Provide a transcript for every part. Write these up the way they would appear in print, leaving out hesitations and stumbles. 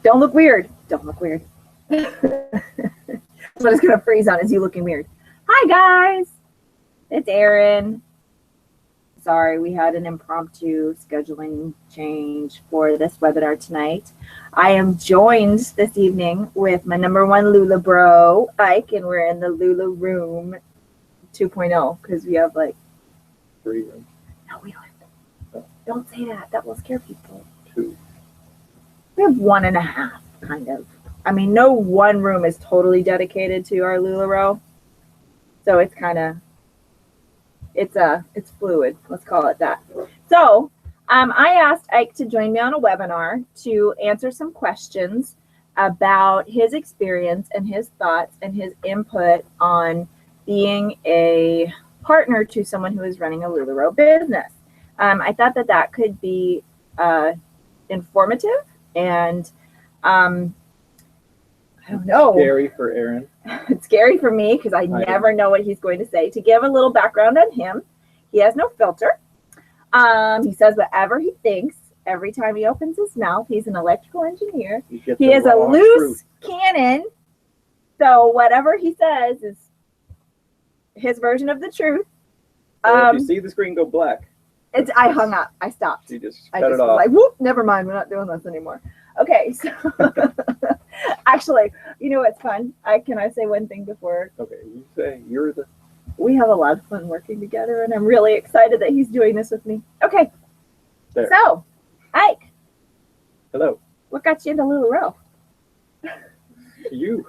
Don't look weird. Don't look weird. What it's going to freeze on is you looking weird. Hi, guys. It's Erin. Sorry, we had an impromptu scheduling change for this webinar tonight. I am joined this evening with my number one LuLaBro, Ike, and we're in the Lula room 2.0 because we have like 3 rooms. No, we don't. Don't say that. That will scare people. 2. We have 1.5, kind of. I mean, no one room is totally dedicated to our LuLaBro, so it's kind of it's fluid. Let's call it that. So I asked Ike to join me on a webinar to answer some questions about his experience and his thoughts and his input on being a partner to someone who is running a LuLaBro business. I thought that could be informative and I don't know. Scary for Erin. It's scary for me because I never know what he's going to say. To give a little background on him, he has no filter. He says whatever he thinks every time he opens his mouth. He's an electrical engineer. He is a loose cannon. So whatever he says is his version of the truth. So if you see the screen go black. I hung up. I stopped. She just cut it off. Like, whoop, never mind. We're not doing this anymore. Okay, so actually, you know what's fun? Can I say one thing before? Okay, you say you're the. We have a lot of fun working together, and I'm really excited that he's doing this with me. Okay, there. So, Ike. Hello. What got you into LuLaBro? You.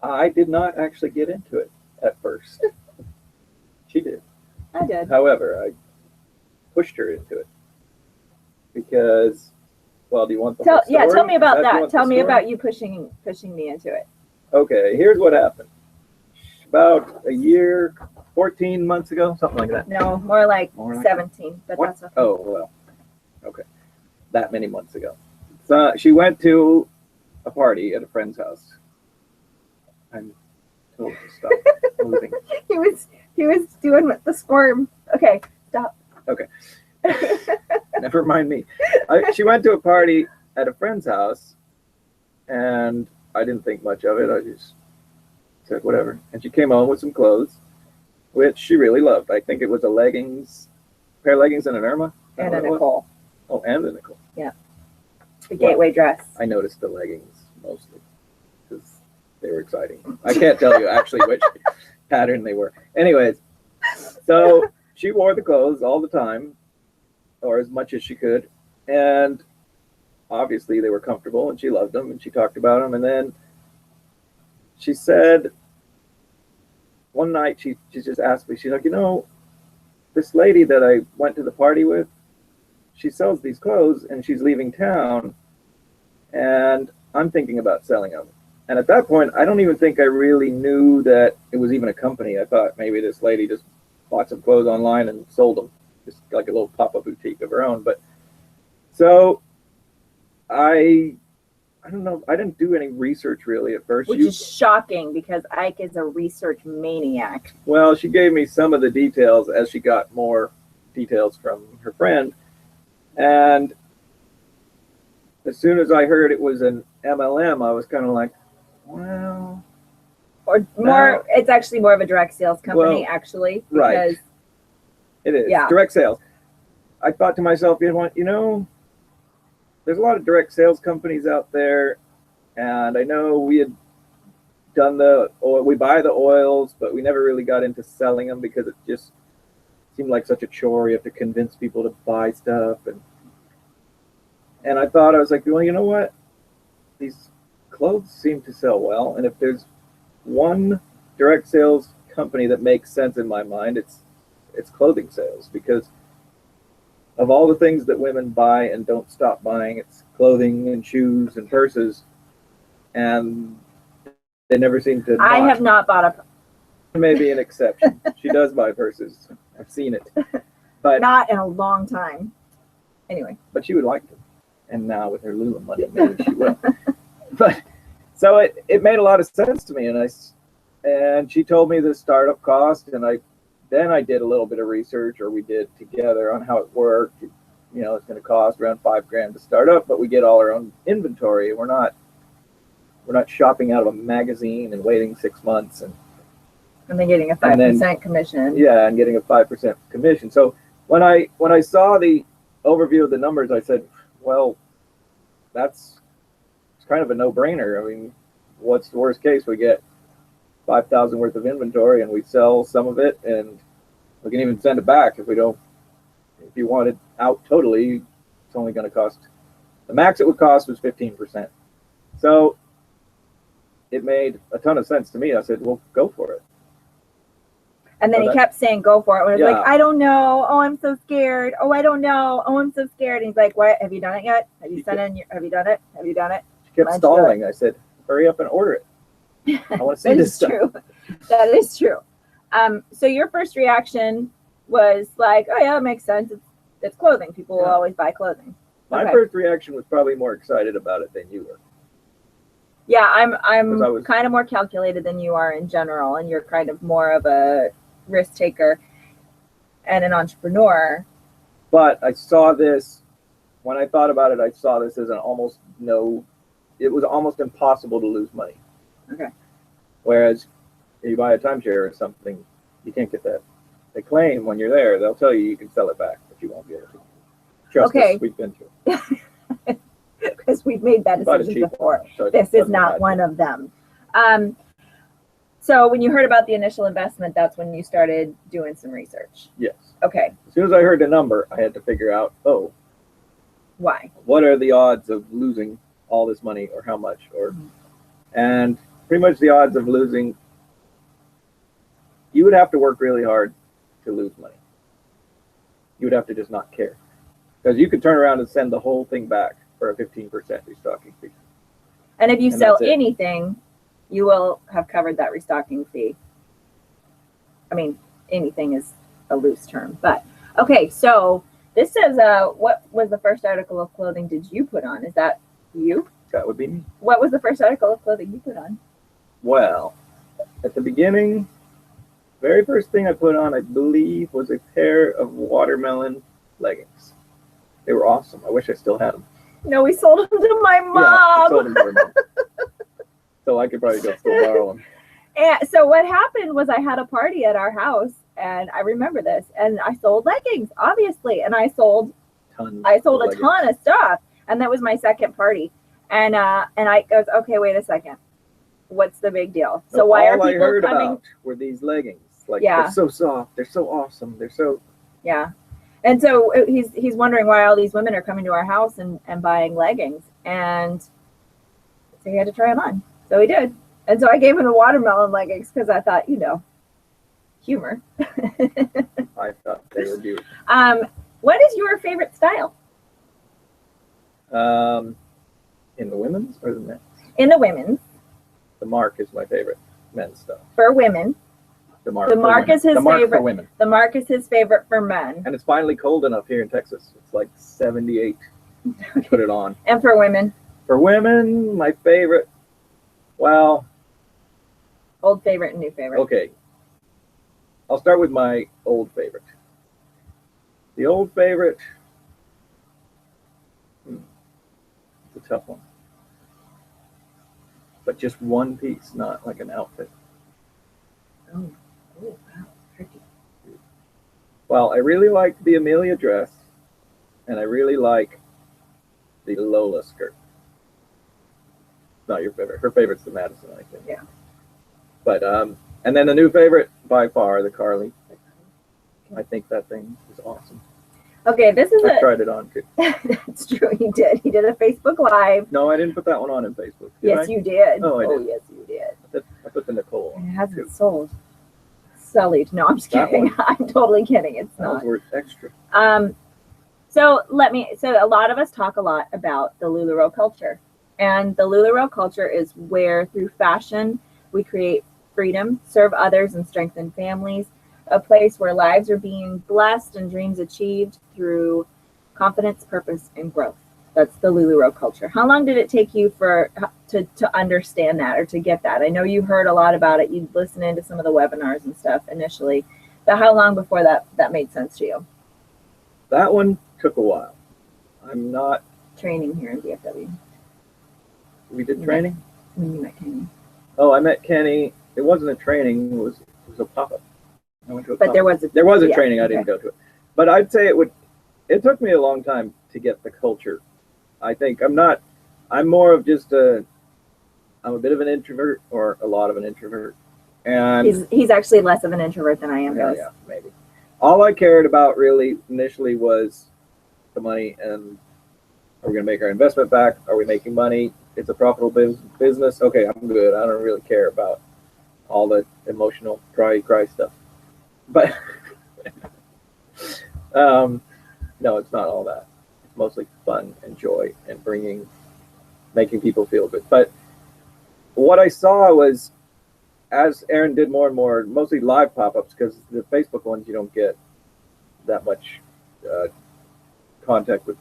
I did not actually get into it at first. She did. I did. However, I pushed her into it because, well, do you want the whole story? Yeah, tell me about that. Tell me about you pushing me into it. Okay, here's what happened. About a year, 14 months ago, something like that. No, more like 17, but what? That's okay. Oh, well, okay. That many months ago. So she went to a party at a friend's house. I'm told to stop moving. He was doing the squirm. Okay, stop. Okay. Never mind me. She went to a party at a friend's house, and I didn't think much of it. I just said whatever. And she came home with some clothes, which she really loved. I think it was a pair of leggings and an Irma. And a Nicole. Oh, and a Nicole. Yeah. The gateway dress. I noticed the leggings mostly because they were exciting. I can't tell you actually which pattern they were. Anyways, so she wore the clothes all the time, or as much as she could, and obviously they were comfortable, and she loved them, and she talked about them. And then she said one night she just asked me, she's like, you know, this lady that I went to the party with, she sells these clothes, and she's leaving town, and I'm thinking about selling them. And at that point, I don't even think I really knew that it was even a company. I thought maybe this lady just bought some clothes online and sold them, just like a little pop-up boutique of her own. But so I don't know. I didn't do any research really at first. Which is shocking because Ike is a research maniac. Well, she gave me some of the details as she got more details from her friend. And as soon as I heard it was an MLM, I was kind of like, well, or more, it's actually more of a direct sales company, actually. Because right. It is. Yeah. Direct sales. I thought to myself, you know, there's a lot of direct sales companies out there, and I know we had done we buy the oils, but we never really got into selling them because it just seemed like such a chore. You have to convince people to buy stuff, and I thought, I was like, well, you know what? These clothes seem to sell well, and if there's one direct sales company that makes sense in my mind, it's clothing sales, because of all the things that women buy and don't stop buying, it's clothing and shoes and purses, and they never seem to I have not bought a maybe an exception. She does buy purses. I've seen it, but not in a long time. Anyway, but she would like them, and now with her Lula money, maybe she will. But so it made a lot of sense to me, and she told me the startup cost, and I did a little bit of research, or we did together, on how it worked. you know, it's going to cost around $5,000 to start up, but we get all our own inventory. We're not shopping out of a magazine and waiting 6 months and then getting a 5% commission. Yeah, and getting a 5% commission. So when I saw the overview of the numbers, I said, well, it's kind of a no-brainer. I mean, what's the worst case? We get 5,000 worth of inventory and we sell some of it, and we can even send it back if we don't. If you want it out totally, it's only going to cost, the max it would cost was 15%. So it made a ton of sense to me. I said, well, go for it. And then he kept saying, go for it. When it was Yeah. like, I don't know. Oh, I'm so scared. Oh, I don't know. Oh, I'm so scared. And he's like, what? Have you done it yet? Have you have you done it? Have you done it? She kept stalling. I said, hurry up and order it. I want to see this stuff. True. That is true. So your first reaction was like, oh yeah, it makes sense. It's clothing. People will always buy clothing. My first reaction was probably more excited about it than you were. Yeah, I'm kind of more calculated than you are in general, and you're kind of more of a risk taker and an entrepreneur. But I saw this, when I thought about it, I saw this as it was almost impossible to lose money. Okay. Whereas if you buy a timeshare or something, you can't get that. They claim when you're there, they'll tell you can sell it back, but you won't be able to. Trust us, we've been through it. Because we've made that decision before. So this is not one of them. So when you heard about the initial investment, that's when you started doing some research. Yes. Okay. As soon as I heard the number, I had to figure out, why? What are the odds of losing all this money, or how much? And pretty much the odds of losing, you would have to work really hard to lose money. You would have to just not care. Because you could turn around and send the whole thing back for a 15% restocking fee. And if you sell anything, you will have covered that restocking fee. I mean, anything is a loose term, but okay. So this says, what was the first article of clothing did you put on? Is that you? That would be me. What was the first article of clothing you put on? Well, at the beginning, very first thing I put on, I believe, was a pair of watermelon leggings. They were awesome. I wish I still had them. No, we sold them to my mom. Yeah, I sold them to her mom. So I could probably go still borrow them. And so what happened was I had a party at our house, and I remember this, and I sold leggings, obviously, and I sold a ton of stuff, and that was my second party, and I goes, okay, wait a second, what's the big deal? So why are people coming? About were these leggings? Like, they're so soft, they're so awesome, they're so And so he's wondering why all these women are coming to our house and buying leggings, and so he had to try them on. So he did. And so I gave him the watermelon leggings because I thought, humor. I thought they were beautiful. What is your favorite style? In the women's or the men's? In the women's. The Mark is my favorite men's stuff. For women. The Mark is his favorite for women. The Mark is his favorite for men. And it's finally cold enough here in Texas. It's like 78. Put it on. And for women? For women, my favorite, well, old favorite and new favorite. Okay. I'll start with my old favorite. The old favorite, it's a tough one. But just one piece, not like an outfit. Oh, wow. Tricky. Well, I really like the Amelia dress, and I really like the Lola skirt. Not your favorite. Her favorite's the Madison, I think. Yeah. But and then the new favorite by far, the Carly. I think that thing is awesome. Okay, this is I tried it on too. That's true. He did. He did a Facebook Live. No, I didn't put that one on in Facebook. Yes, you did. Oh, I did. Oh, yes, you did. I put the Nicole on. It hasn't sold. Sullied. No, I'm just kidding. I'm totally kidding. It's not. That was worth extra. So a lot of us talk a lot about the LuLaBro culture. And the LuLaBro culture is where through fashion, we create freedom, serve others, and strengthen families. A place where lives are being blessed and dreams achieved through confidence, purpose, and growth. That's the LuLaBro culture. How long did it take you to understand that or to get that? I know you heard a lot about it. You listened into some of the webinars and stuff initially. But how long before that made sense to you? That one took a while. I'm not. training here in DFW. We did training. When you met Kenny. Oh, I met Kenny. It wasn't a training. It was a pop-up. I went to a But there pop-up. was a Training. I didn't go to it, but I'd say it took me a long time to get the culture. I think I'm more of just I'm a bit of an introvert, or a lot of an introvert, and he's actually less of an introvert than I am. yeah, maybe. All I cared about really initially was the money, and are we going to make our investment back? Are we making money? It's a profitable business. Okay, I'm good. I don't really care about all the emotional cry stuff. But no, it's not all that. It's mostly fun and joy and making people feel good. But what I saw was, as Aaron did more and more, mostly live pop-ups, because the Facebook ones you don't get that much contact with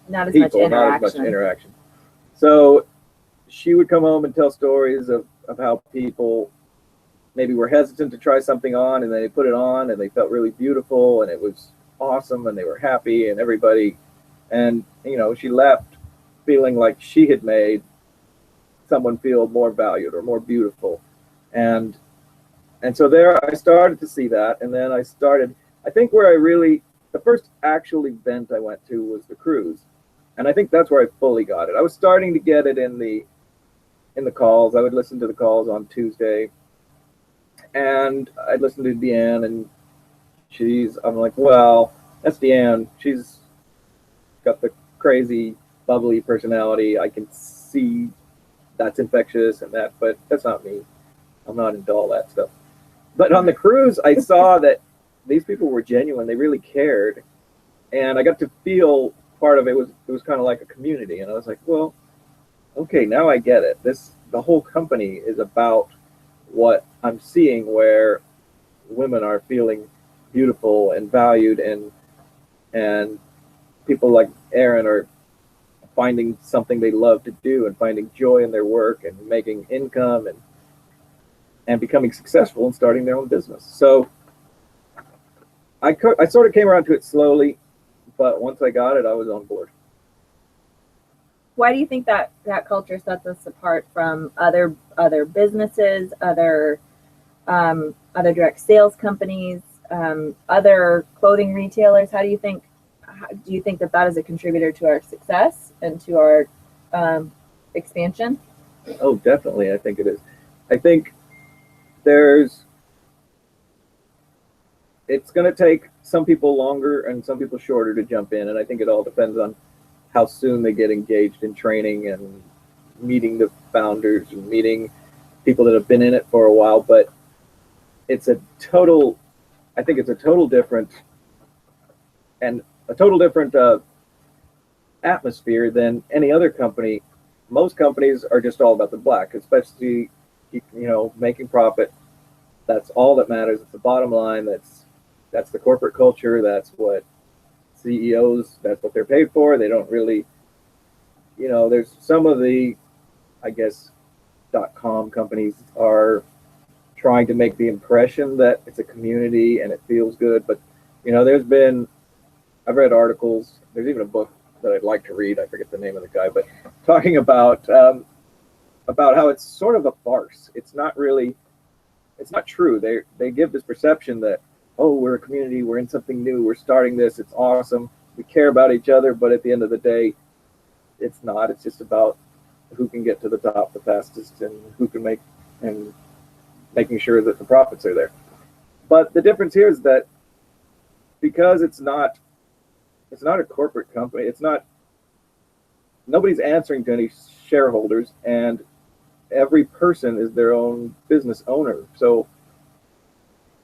not as people, much not as much interaction. So she would come home and tell stories of how people maybe were hesitant to try something on, and they put it on and they felt really beautiful and it was awesome and they were happy, and everybody, and she left feeling like she had made someone feel more valued or more beautiful. And so there I started to see that, and then I think the first actual event I went to was the cruise. And I think that's where I fully got it. I was starting to get it in the calls. I would listen to the calls on Tuesday, and I'd listen to Deanne, and I'm like, well, that's Deanne. She's got the crazy, bubbly personality. I can see that's infectious and that, but that's not me. I'm not into all that stuff. But on the cruise, I saw that these people were genuine. They really cared. And I got to feel part of it was kind of like a community. And I was like, well, okay, now I get it. The whole company is about what I'm seeing, where women are feeling beautiful and valued, and people like Aaron are finding something they love to do and finding joy in their work and making income and becoming successful and starting their own business. So I sort of came around to it slowly, but once I got it, I was on board. Why do you think that culture sets us apart from other businesses, other direct sales companies, other clothing retailers? Do you think that is a contributor to our success and to our expansion? Oh, definitely. I think it is. I think it's going to take some people longer and some people shorter to jump in. And I think it all depends on how soon they get engaged in training and meeting the founders and meeting people that have been in it for a while. But I think it's a total different atmosphere than any other company. Most companies are just all about the black, especially, making profit. That's all that matters. It's the bottom line. That's the corporate culture. That's what CEOs, that's what they're paid for. They don't really, there's some of the, I guess, .com companies are trying to make the impression that it's a community and it feels good. But, I've read articles. There's even a book that I'd like to read. I forget the name of the guy, but talking about how it's sort of a farce. It's not true. They give this perception that, oh, we're a community, we're in something new, we're starting this, it's awesome, we care about each other, but at the end of the day, it's not. It's just about who can get to the top the fastest and who can making sure that the profits are there. But the difference here is that because it's not a corporate company, nobody's answering to any shareholders, and every person is their own business owner. So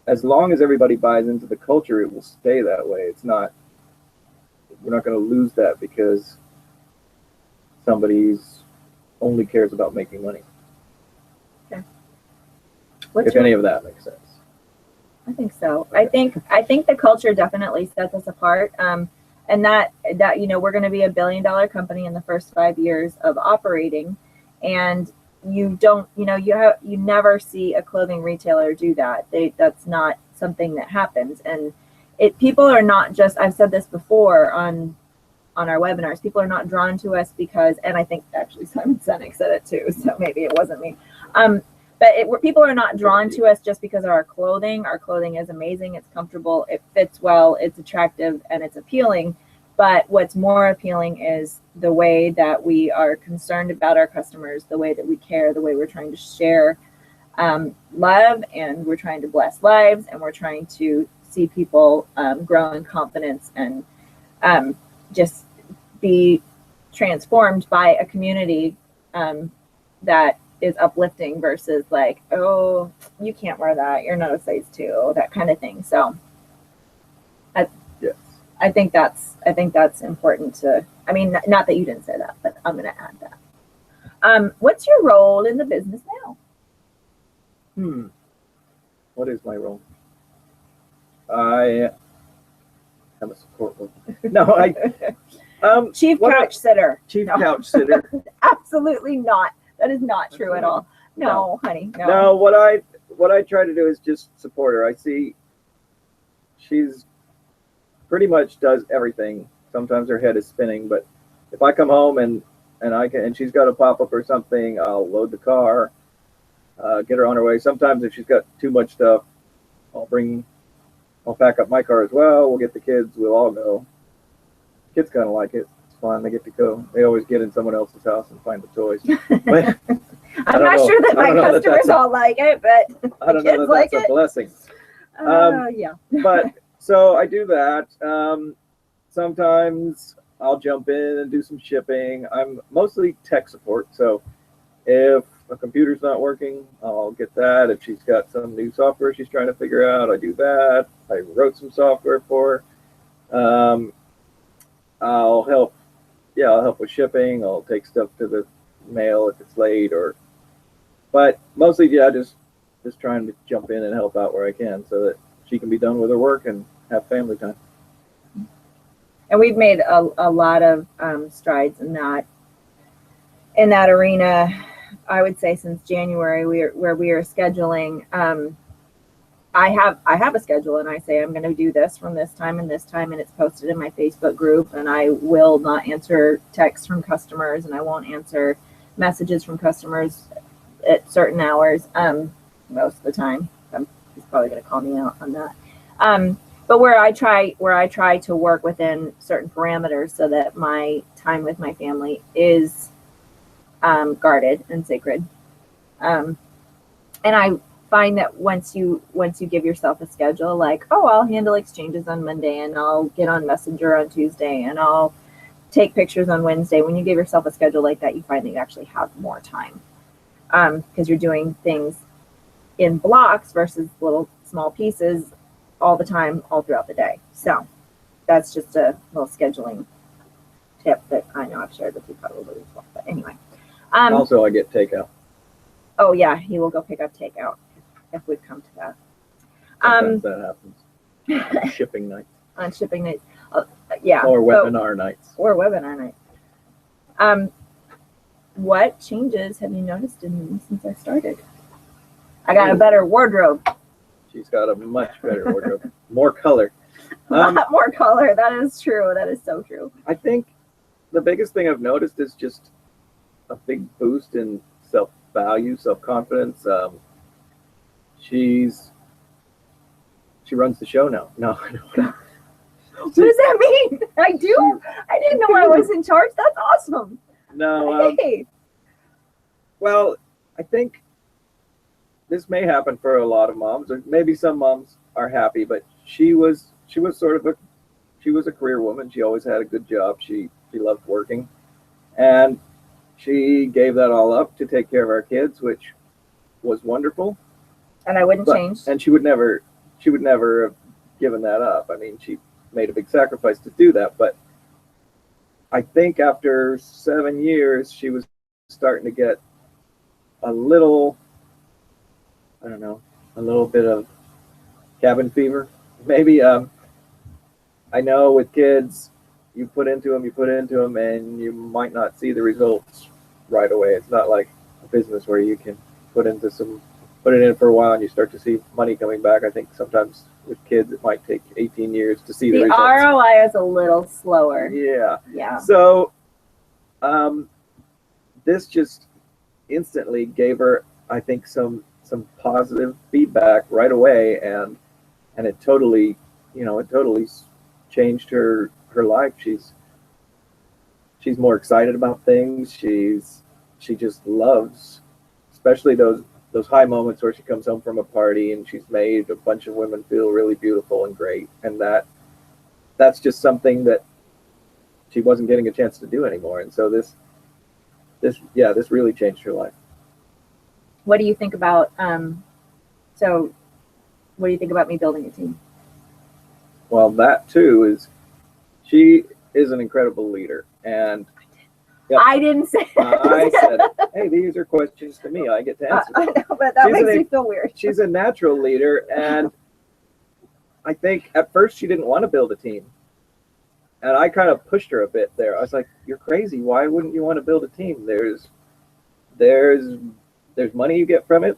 as long as everybody buys into the culture, it will stay that way. We're not going to lose that because somebody's only cares about making money. Okay. If any of that makes sense. I think so. Okay. I think the culture definitely sets us apart. And that we're going to be $1 billion company in the first 5 years of operating, and you never see a clothing retailer do that. That's not something that happens. And people are not just, I've said this before on on our webinars. People are not drawn to us because, and I think actually Simon Sinek said it too, so maybe it wasn't me. People are not drawn to us just because of our clothing. Our clothing is amazing. It's comfortable. It fits well. It's attractive and it's appealing. But what's more appealing is the way that we are concerned about our customers, the way that we care, the way we're trying to share love, and we're trying to bless lives, and we're trying to see people grow in confidence and just be transformed by a community that is uplifting versus like, oh, you can't wear that, you're not a size 2, that kind of thing. So I think that's important to, I mean, not that you didn't say that, but I'm going to add that. What's your role in the business now? What is my role? I am a support worker. No, chief couch sitter. Chief couch sitter. Absolutely not. That is not true at all. No, honey. No. No, what I try to do is just support her. I see she's pretty much does everything. Sometimes her head is spinning, but if I come home and she's got a pop-up or something, I'll load the car, get her on her way. Sometimes if she's got too much stuff, I'll pack up my car as well. We'll get the kids. We'll all go. Kids kind of like it. It's fun. They get to go. They always get in someone else's house and find the toys. But I'm not sure that my customers all like it, but I don't know that that's a blessing. Yeah. But so I do that. Sometimes I'll jump in and do some shipping. I'm mostly tech support. So if a computer's not working, I'll get that. If she's got some new software she's trying to figure out, I do that. I wrote some software for her. I'll help with shipping. I'll take stuff to the mail if it's late, but mostly, just trying to jump in and help out where I can so that she can be done with her work and have family time. And we've made a lot of strides in that arena. I would say since January, where we are scheduling. I have a schedule, and I say I'm going to do this from this time and this time, and it's posted in my Facebook group. And I will not answer texts from customers, and I won't answer messages from customers at certain hours. Most of the time, he's probably going to call me out on that. But where I try to work within certain parameters so that my time with my family is guarded and sacred. And I find that once you give yourself a schedule, like, oh, I'll handle exchanges on Monday, and I'll get on Messenger on Tuesday, and I'll take pictures on Wednesday. When you give yourself a schedule like that, you find that you actually have more time because you're doing things in blocks versus little small pieces all the time, all throughout the day. So that's just a little scheduling tip that I know I've shared with you probably as well. But anyway. Also, I get takeout. Oh yeah, he will go pick up takeout if we've come to that. Sometimes that happens. On shipping nights. On shipping nights. Yeah. Or webinar nights. Or webinar nights. What changes have you noticed in me since I started? I got a better wardrobe. She's got a much better wardrobe. More color. A lot more color. That is true. That is so true. I think the biggest thing I've noticed is just a big boost in self-value, self-confidence. She runs the show now. No, I don't. What does that mean? I do? I didn't know I was in charge. That's awesome. No. Hey. Well, I think this may happen for a lot of moms, or maybe some moms are happy, but she was a career woman. She always had a good job. She loved working, and she gave that all up to take care of our kids, which was wonderful. And I wouldn't change. And she would never have given that up. I mean, she made a big sacrifice to do that, but I think after 7 years, she was starting to get a little bit of cabin fever. Maybe, I know with kids, you put into them, and you might not see the results right away. It's not like a business where you can put it in for a while and you start to see money coming back. I think sometimes with kids, it might take 18 years to see the The results. ROI is a little slower. Yeah. Yeah. So this just instantly gave her, I think, some positive feedback right away, and it totally, it totally changed her life. She's more excited about things. She just loves, especially those high moments where she comes home from a party and she's made a bunch of women feel really beautiful and great, and that's just something that she wasn't getting a chance to do anymore. And so this really changed her life. What do you think about so what do you think about me building a team? Well, that too is, she is an incredible leader, and yeah, I didn't say I said, hey, these are questions to me. I get to answer. I know, but that makes me feel weird. She's a natural leader, and I think at first she didn't want to build a team. And I kind of pushed her a bit there. I was like, you're crazy. Why wouldn't you want to build a team? There's money you get from it.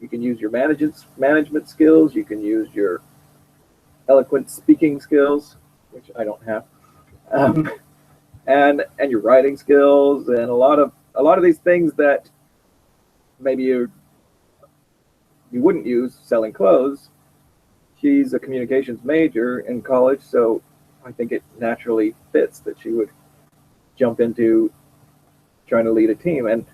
You can use your management skills. You can use your eloquent speaking skills, which I don't have. And your writing skills, and a lot of these things that maybe you wouldn't use selling clothes. She's a communications major in college, so I think it naturally fits that she would jump into trying to lead a team. And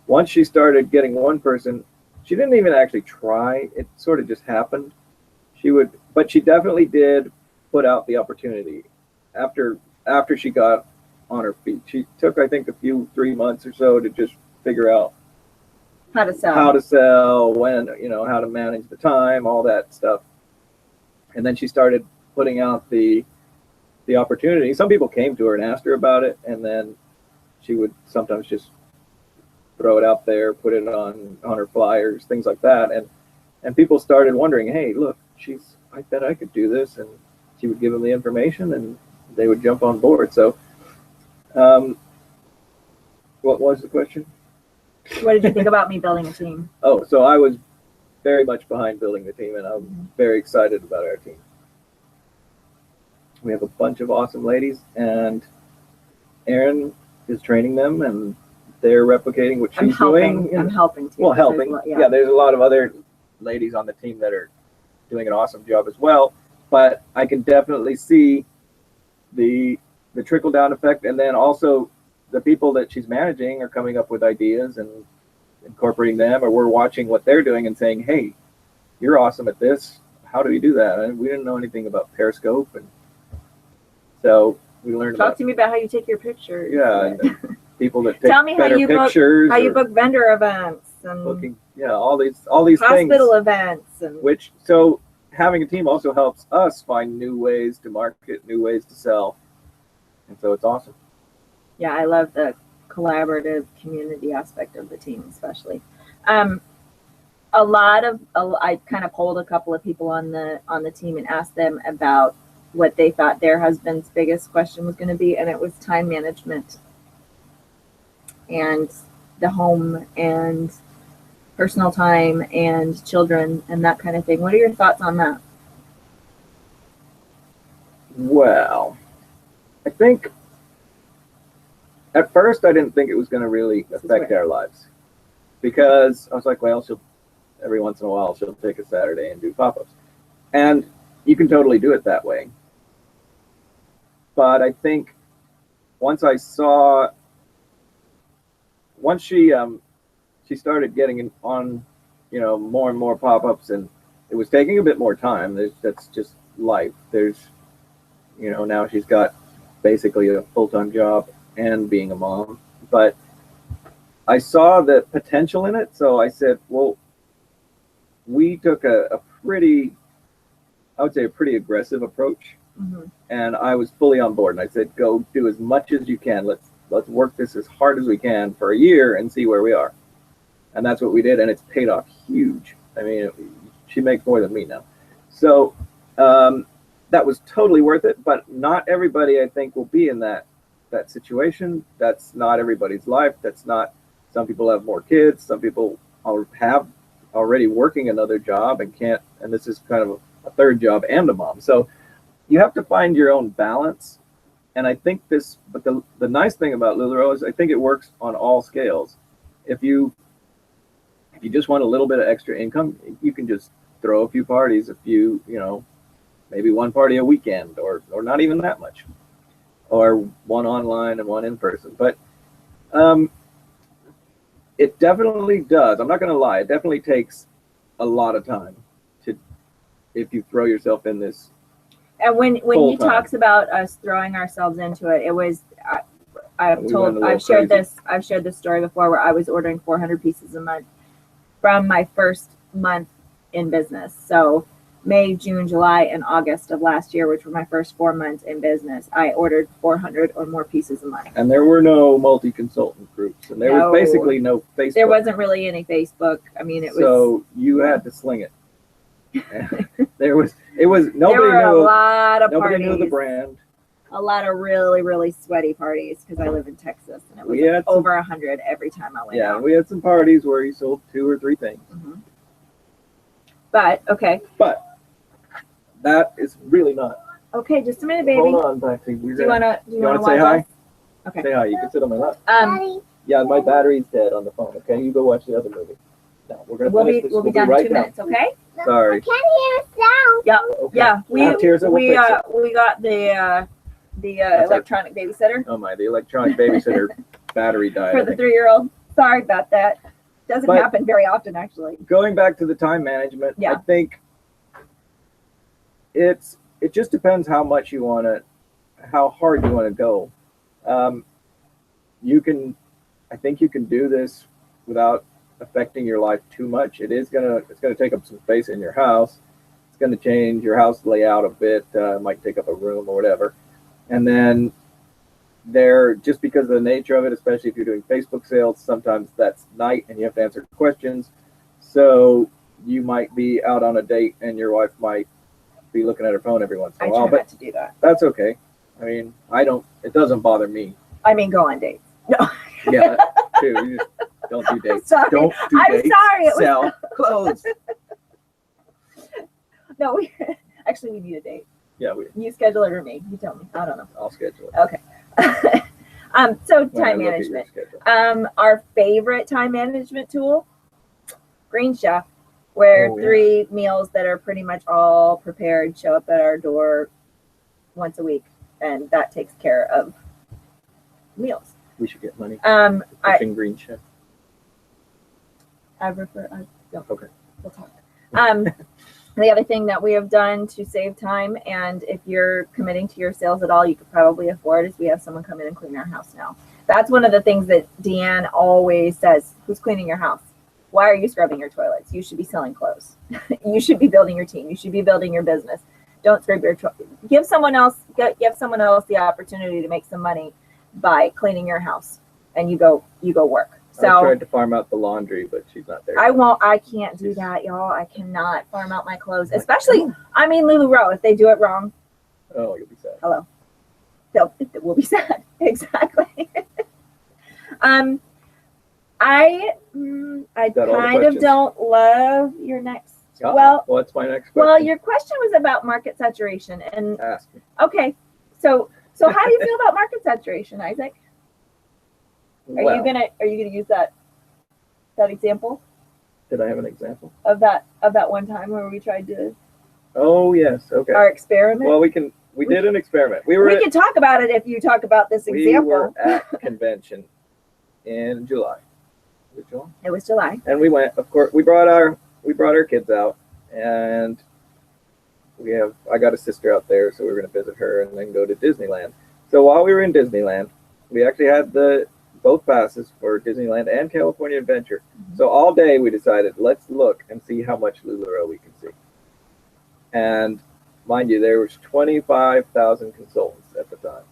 once she started getting one person, she didn't even actually try. It sort of just happened. But she definitely did put out the opportunity after she got on her feet. She took, I think, 3 months or so to just figure out how to sell, when, how to manage the time, all that stuff. And then she started putting out the opportunity. Some people came to her and asked her about it, and then she would sometimes just throw it out there, put it on her flyers, things like that. And people started wondering, hey, look, I bet I could do this. And she would give them the information, and they would jump on board. So what was the question? What did you think about me building a team? Oh, so I was very much behind building the team, and I'm very excited about our team. We have a bunch of awesome ladies, and Erin is training them, and they're replicating what she's doing. I'm helping too. Well, helping. Yeah, there's a lot of other ladies on the team that are doing an awesome job as well. But I can definitely see the trickle-down effect, and then also the people that she's managing are coming up with ideas and incorporating them, or we're watching what they're doing and saying, hey, you're awesome at this. How do you do that? And we didn't know anything about Periscope, and so we learned Talk to me about how you take your pictures. Yeah, and people that take Tell me better pictures. How you book vendor events and booking, all these hospital things. events, and So having a team also helps us find new ways to market, new ways to sell, and so it's awesome. Yeah, I love the collaborative community aspect of the team, especially. I kind of polled a couple of people on the team and asked them about what they thought their husband's biggest question was going to be, and it was time management and the home and personal time and children and that kind of thing. What are your thoughts on that? Well, I think at first I didn't think it was going to really affect our lives, because I was like, well, every once in a while she'll take a Saturday and do pop-ups, and you can totally do it that way. But I think once she started getting on, more and more pop-ups, and it was taking a bit more time. That's just life. Now she's got basically a full-time job and being a mom, but I saw the potential in it. So I said, well, we took a pretty aggressive approach. Mm-hmm. And I was fully on board, and I said, go do as much as you can. Let's work this as hard as we can for a year and see where we are. And that's what we did, and it's paid off huge. I mean, she makes more than me now. So that was totally worth it, but not everybody, I think, will be in that situation. That's not everybody's life. Some people have more kids. Some people have already working another job and can't and this is kind of a third job and a mom. So you have to find your own balance. And I think but the nice thing about LuLaBro is I think it works on all scales. If you just want a little bit of extra income, you can just throw a few parties, maybe one party a weekend, or not even that much, or one online and one in person. But it definitely does. I'm not going to lie. It definitely takes a lot of time if you throw yourself in this. And when he talks about us throwing ourselves into it, it was I've shared this story before where I was ordering 400 pieces a month from my first month in business. So May, June, July, and August of last year, which were my first 4 months in business, I ordered 400 or more pieces a month. And there were no multi-consultant groups, and there was basically no Facebook. There wasn't really any Facebook. I mean, it was. So you had to sling it. Nobody knew the brand. A lot of really, really sweaty parties because I live in Texas, and it was over 100 every time I went out. Yeah, we had some parties where you sold 2 or 3 things. Mm-hmm. But that is really not. Okay, just a minute, baby. Hold on, Patsy. Do you wanna say hi? Okay. Say hi. You can sit on my lap. Daddy. Yeah, my battery's dead on the phone. Okay, you go watch the other movie. No, we'll be done in 2 minutes. Okay. Sorry. I can't hear a sound. Yeah. Okay. Yeah. We got the electronic babysitter. Oh my! The electronic babysitter battery died. For the 3-year-old. Sorry about that. Doesn't happen very often, actually. Going back to the time management, yeah. I think it just depends how hard you want to go. I think you can do this without affecting your life too much. It's gonna take up some space in your house. It's gonna change your house layout a bit. It might take up a room or whatever. And then just because of the nature of it, especially if you're doing Facebook sales, sometimes that's night and you have to answer questions. So you might be out on a date and your wife might be looking at her phone every once in a while. I try not to do that. That's okay. I mean, it doesn't bother me. I mean, go on dates. No. Yeah, too. You just don't do dates. Sorry. Don't do dates. I'm sorry. Sell clothes. No, we need a date. Yeah, you schedule it or me. You tell me. I don't know. I'll schedule it. Okay. So time management. Our favorite time management tool, Green Chef, where 3 meals that are pretty much all prepared show up at our door once a week, and that takes care of meals. We should get money. Green Chef. Okay. We'll talk. The other thing that we have done to save time, and if you're committing to your sales at all, you could probably afford, is we have someone come in and clean our house now. That's one of the things that Deanne always says. Who's cleaning your house? Why are you scrubbing your toilets? You should be selling clothes. You should be building your team. You should be building your business. Don't scrub your toilet. Give someone else the opportunity to make some money by cleaning your house, and you go work. So I tried to farm out the laundry, but she's not there. I can't do that, y'all. I cannot farm out my clothes, especially, LuLaBro. If they do it wrong, you'll be sad. Hello. We'll be sad. Exactly. I kind of don't love your next. What's my next question? Well, your question was about market saturation, and ask me. Okay, so how do you feel about market saturation, Isaac? Are you gonna use that example? Did I have an example of that one time where we tried to? Oh yes, okay. Our experiment. Well, we did an experiment. We can talk about it if you talk about this example. We were at convention in July. Was it July? It was July. And we went. Of course, we brought our kids out, and I got a sister out there, so we were going to visit her and then go to Disneyland. So while we were in Disneyland, we actually had both passes for Disneyland and California Adventure. Mm-hmm. So all day we decided, let's look and see how much LuLaBro we can see. And mind you, there was 25,000 consultants at the time.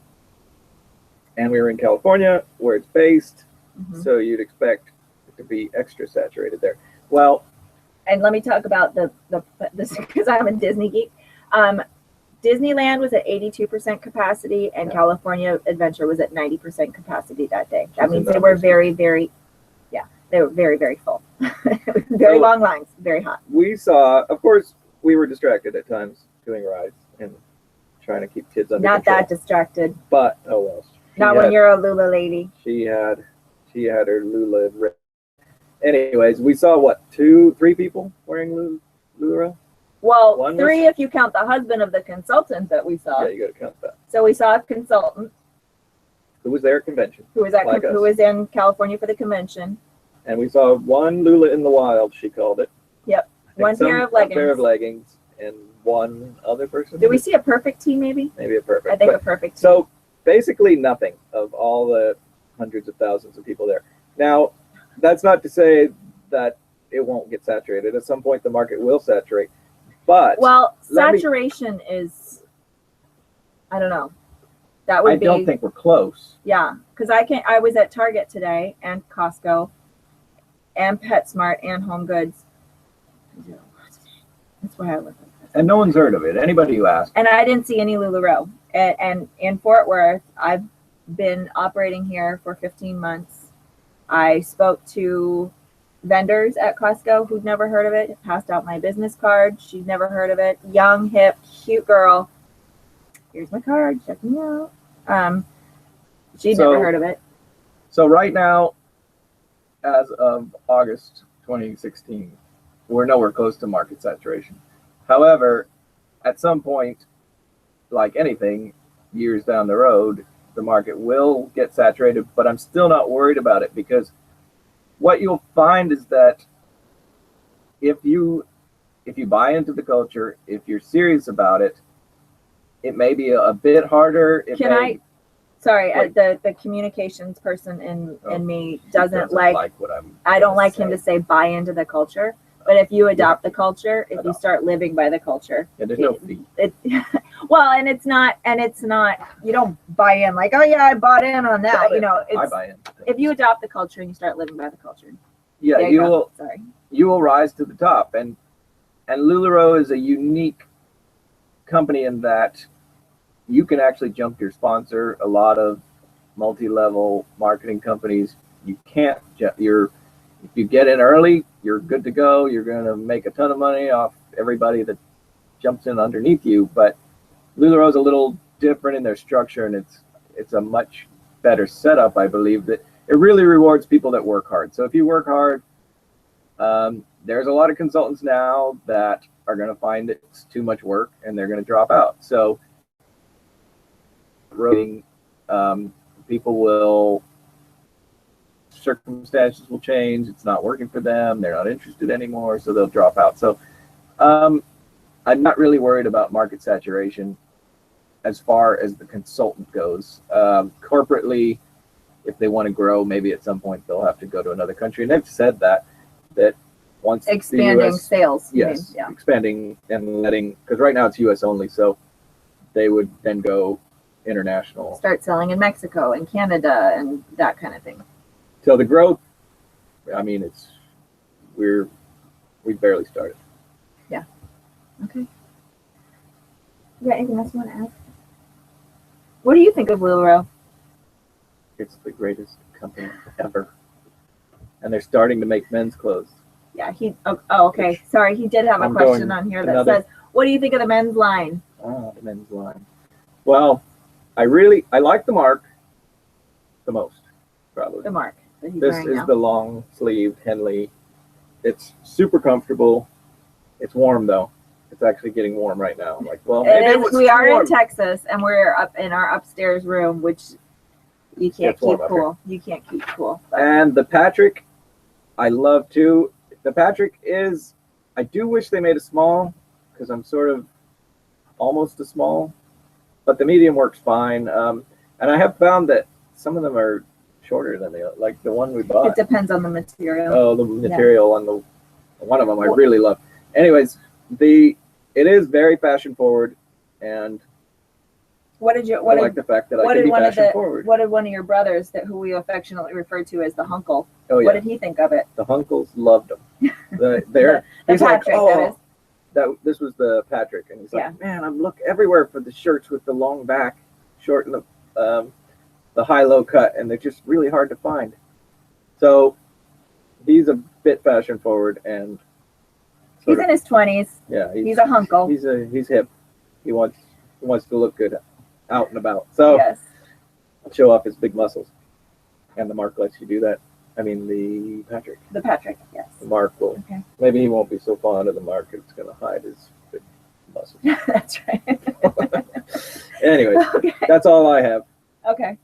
And we were in California, where it's based, so you'd expect it to be extra saturated there. Well, and let me talk about this because I'm a Disney geek. Disneyland was at 82% capacity, and California Adventure was at 90% capacity that day. That means they were very, very, very, very full. Very long lines, very hot. We saw, of course, we were distracted at times doing rides and trying to keep kids under Not control. that distracted. But oh well. Not when you're a Lula lady. She had her Lula. Anyways, we saw what, 3 people wearing LuLaBro? Well, One 3 if you count the husband of the consultant that we saw. Yeah, you got to count that. So we saw a consultant Who was there at convention? who was in California for the convention. And we saw one Lula in the wild, she called it. Yep. One pair of leggings. A pair of leggings and one other person. Did we see a perfect team maybe? Maybe a perfect. I think a perfect team. So basically nothing of all the hundreds of thousands of people there. Now, that's not to say that it won't get saturated. At some point, the market will saturate. But well, saturation is, I don't know. That would be. I don't think we're close. Yeah, because I was at Target today and Costco, and PetSmart and Home Goods. That's why I look like this. And no one's heard of it. Anybody who asked. And I didn't see any LuLaBro. And in Fort Worth, I've been operating here for 15 months. I spoke to vendors at Costco who'd never heard of it, passed out my business card. She'd never heard of it. Young, hip, cute girl. Here's my card. Check me out. She'd never heard of it. So right now, as of August 2016, we're nowhere close to market saturation. However, at some point, like anything, years down the road, the market will get saturated, but I'm still not worried about it, because what you'll find is that if you buy into the culture, if you're serious about it, it may be a bit harder. The communications person in me doesn't like what I don't like him to say buy into the culture. But if you adopt the culture, if you start living by the culture, there's no fee. Well, and it's not, you don't buy in like, oh yeah, I bought in on that. I buy in. If you adopt the culture and you start living by the culture. Yeah, you will rise to the top. And LuLaBro is a unique company in that you can actually jump your sponsor. A lot of multi-level marketing companies, you can't. If you get in early, you're good to go. You're going to make a ton of money off everybody that jumps in underneath you. But LuLaBro is a little different in their structure, and it's a much better setup. I believe that it really rewards people that work hard. So if you work hard, there's a lot of consultants now that are going to find it's too much work and they're going to drop out. So people will. Circumstances will change. It's not working for them. They're not interested anymore, so they'll drop out. So I'm not really worried about market saturation as far as the consultant goes. Corporately, if they want to grow, maybe at some point they'll have to go to another country. And they've said that once expanding the US, sales. Yes, yeah. Expanding and letting, because right now it's US only, so they would then go international. Start selling in Mexico and Canada and that kind of thing. So the growth, I mean, we barely started. Yeah. Okay. You got anything else you want to add? What do you think of LuLaBro? It's the greatest company ever. And they're starting to make men's clothes. Yeah, okay. Sorry, he did have a question on here that says, what do you think of the men's line? The men's line. Well, I like the Mark the most, probably. The Mark. This is the long sleeve Henley. It's super comfortable. It's warm though. It's actually getting warm right now. I'm like, well, maybe we are in Texas and we're up in our upstairs room, which you can't keep cool. You can't keep cool. But. And the Patrick, I love too. The Patrick I do wish they made a small, because I'm sort of almost a small, but the medium works fine. And I have found that some of them are shorter than like the one we bought. It depends on the material. Oh, the material on the one of them I really love. Anyways, it is very fashion forward, and I like the fact that I can be fashion forward. What did one of your brothers, who we affectionately refer to as the Hunkle? Oh yeah. What did he think of it? The Hunkles loved them. He's Patrick, like, this was the Patrick, and he's like, man, I'm looking everywhere for the shirts with the long back, short and the high-low cut, and they're just really hard to find. So he's a bit fashion forward, and He's in his 20s. Yeah, He's a hunkle. He's hip. He wants to look good out and about. So Yes. show off his big muscles. And the Mark lets you do that. I mean the Patrick. The Patrick, yes. The Mark will. Okay. Maybe he won't be so fond of the Mark. It's going to hide his big muscles. That's right. Anyways, Okay. that's all I have. Okay.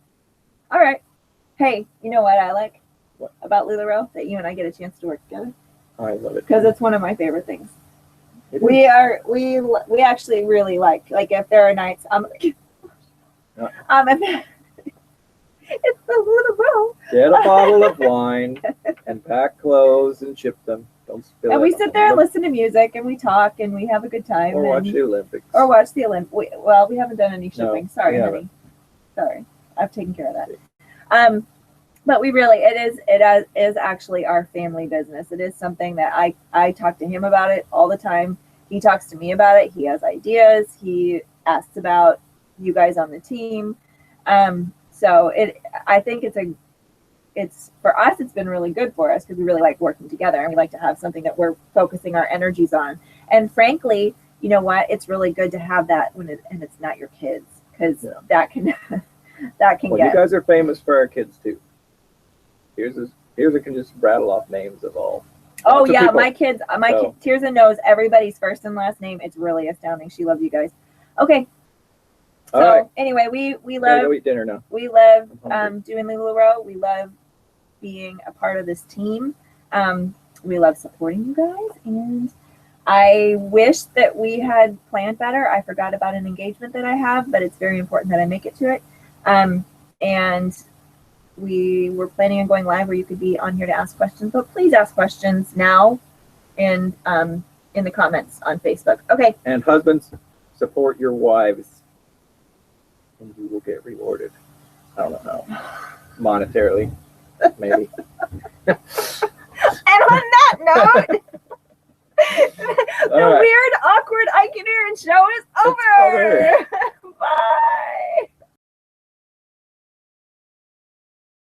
All right. Hey, you know what I like What? about LuLaBro? That you and I get a chance to work together. I love it. Because it's one of my favorite things. It We is. we actually really like if there are nights if it's the LuLaBro. Get a bottle of wine and pack clothes and ship them. Don't spill And it we on sit the there and floor. listen to music and we talk and we have a good time. Or watch and, the Olympics. or watch the Olympics. Well, we haven't done any shipping. No, Sorry, we honey. Sorry, I've taken care of that. But we really, it is actually our family business. It is something that I talk to him about it all the time. He talks to me about it. He has ideas. He asks about you guys on the team. So I think it's for us, it's been really good for us because we really like working together and we like to have something that we're focusing our energies on. And frankly, you know what? It's really good to have that and it's not your kids because that can Well, get. you guys are famous for our kids too. Here's I can just rattle off names of all. Oh Lots of yeah, people. my kids, Tirza knows everybody's first and last name. It's really astounding. She loves you guys. Okay. All So right. anyway, we Gotta love go eat dinner now. we love I'm hungry. doing LuLaBro. We love being a part of this team. We love supporting you guys, and I wish that we had planned better. I forgot about an engagement that I have, but it's very important that I make it to it. And we were planning on going live where you could be on here to ask questions, but please ask questions now and in the comments on Facebook. Okay. And husbands, support your wives, and you will get rewarded. I don't know how. Monetarily, maybe. And on that note, the All right. weird, awkward Ike and Aaron show is over.